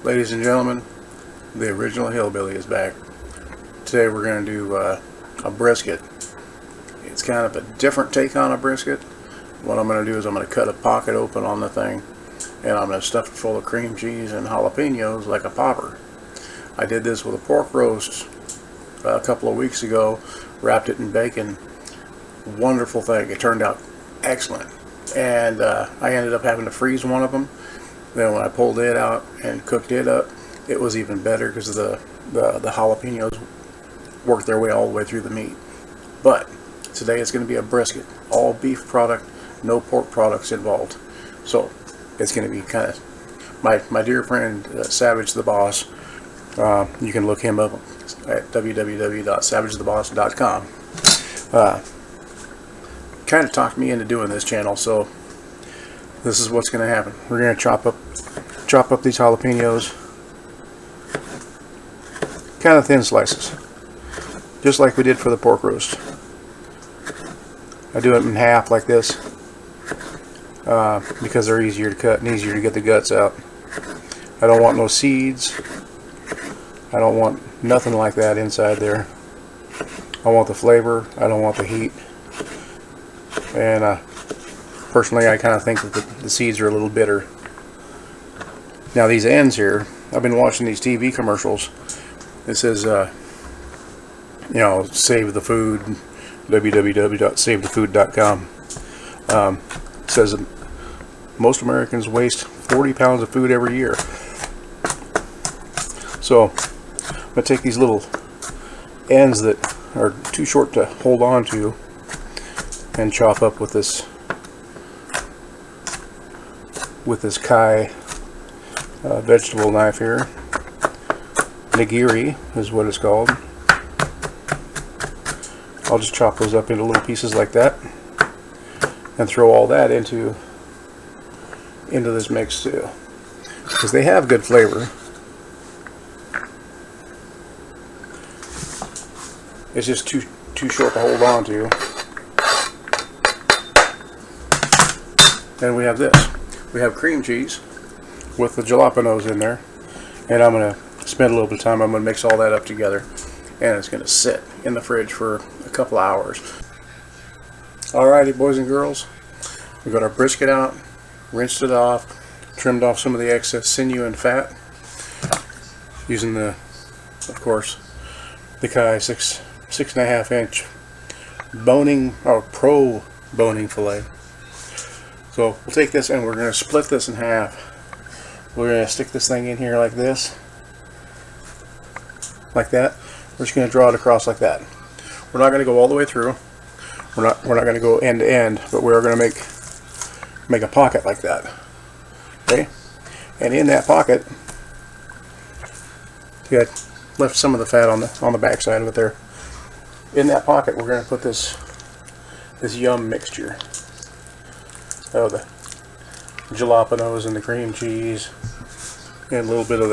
Ladies and gentlemen, the original hillbilly is back. Today we're going to do a brisket. It's kind of a different take on a brisket. What I'm going to do is I'm going to cut a pocket open on the thing, and I'm going to stuff it full of cream cheese and jalapenos like a popper. I did this with a pork roast a couple of weeks ago, wrapped it in bacon. Wonderful thing. It turned out excellent. And I ended up having to freeze one of them. Then when I pulled it out and cooked it up, it was even better because the jalapenos worked their way all the way through the meat. But today it's going to be a brisket, all beef product, no pork products involved. So it's going to be kind of my dear friend Savage the Boss. You can look him up at www.savagetheboss.com. Kind of talked me into doing this channel, so this is what's going to happen. We're going to chop up these jalapenos, kind of thin slices, just like we did for the pork roast. I do it in half like this because they're easier to cut and easier to get the guts out. I don't want no seeds. I don't want nothing like that inside there. I want the flavor. I don't want the heat. And personally, I kind of think that the seeds are a little bitter. Now these ends here, I've been watching these TV commercials. It says, save the food, www.savethefood.com. It says that most Americans waste 40 pounds of food every year. So I'm going to take these little ends that are too short to hold on to and chop up with this Kai vegetable knife here. Nigiri is what it's called. I'll just chop those up into little pieces like that and throw all that into this mix too, because they have good flavor. It's just too short to hold on to. And we have this. We have cream cheese with the jalapenos in there, and I'm going to spend a little bit of time. I'm going to mix all that up together, and it's going to sit in the fridge for a couple hours. Alrighty, boys and girls, we got our brisket out, rinsed it off, trimmed off some of the excess sinew and fat using of course, the Kai 6.5 inch pro boning fillet. So we'll take this and we're going to split this in half. We're going to stick this thing in here like this, like that. We're just going to draw it across like that. We're not going to go all the way through. We're not going to go end to end, but we are going to make a pocket like that. Okay, and in that pocket, you got left some of the fat on the back side of it there. In that pocket, we're going to put this yum mixture. Oh, the jalapenos and the cream cheese, and a little bit of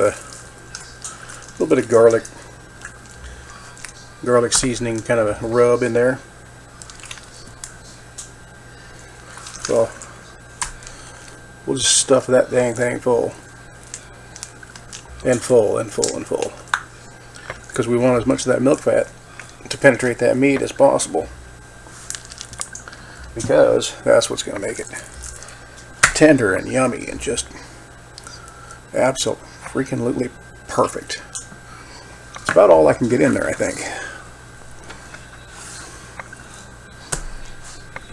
garlic seasoning, kind of a rub in there. So we'll just stuff that dang thing full, and full, and full, and full, because we want as much of that milk fat to penetrate that meat as possible, because that's what's going to make it tender and yummy and just absolutely perfect. It's about all I can get in there, I think.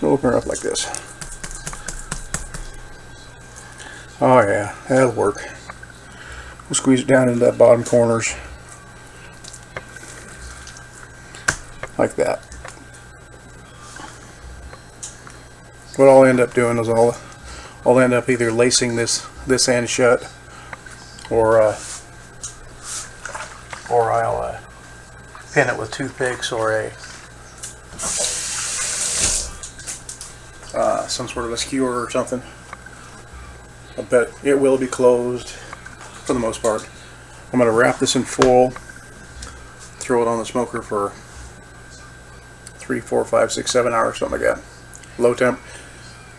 We'll open her up like this. Oh yeah, that'll work. We'll squeeze it down into that bottom corners like that. What I'll end up doing is I'll end up either lacing this end shut, or I'll pin it with toothpicks or some sort of a skewer or something. I bet it will be closed for the most part. I'm going to wrap this in foil, throw it on the smoker for 3, 4, 5, 6, 7 hours, something like that. Low temp.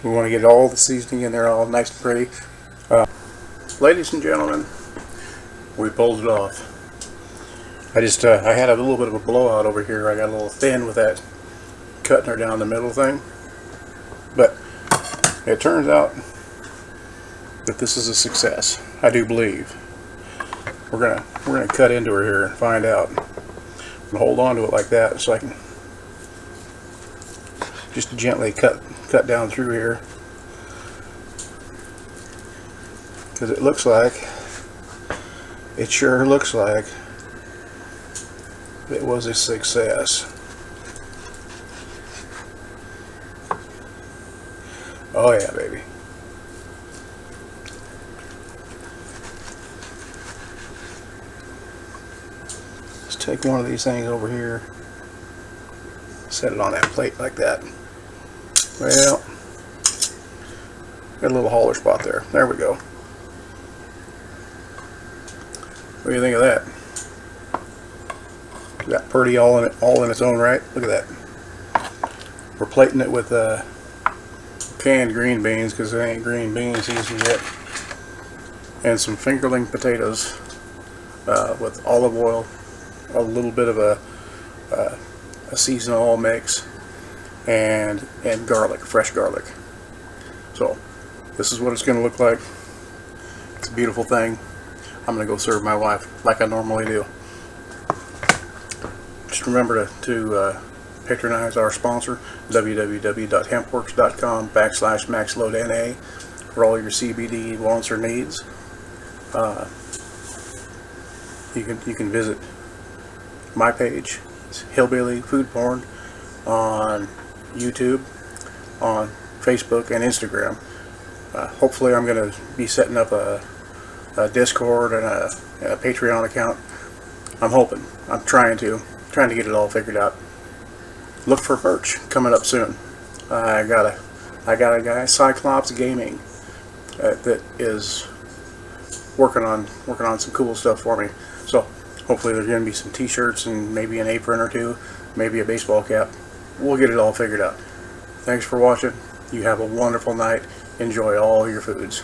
We want to get all the seasoning in there all nice and pretty. Ladies and gentlemen, we pulled it off. I had a little bit of a blowout over here. I got a little thin with that cutting her down the middle thing, but it turns out that this is a success. I do believe. We're gonna cut into her here and find out. I'm gonna hold on to it like that so I can just gently cut down through here, because it looks like, it sure looks like it was a success. Oh yeah, baby. Let's take one of these things over here, set it on that plate like that. Well, got a little holler spot there. There we go. What do you think of that? Is that pretty all in its own right? Look at that. We're plating it with canned green beans, because there ain't green beans easy yet, and some fingerling potatoes with olive oil, a little bit of a seasonal oil mix, and garlic, fresh garlic. So this is what it's going to look like. It's a beautiful thing. I'm going to go serve my wife like I normally do. Just remember to patronize our sponsor, www.hempworks.com/maxloadna, for all your CBD wants or needs. You can visit my page. It's Hillbilly Food Porn on YouTube, on Facebook, and Instagram. Hopefully I'm going to be setting up a Discord and a Patreon account. I'm hoping. I'm trying to get it all figured out. Look for merch coming up soon. I got a guy, Cyclops Gaming, that is working on some cool stuff for me. So hopefully there's going to be some t-shirts and maybe an apron or two, maybe a baseball cap. We'll get it all figured out. Thanks for watching. You have a wonderful night. Enjoy all your foods.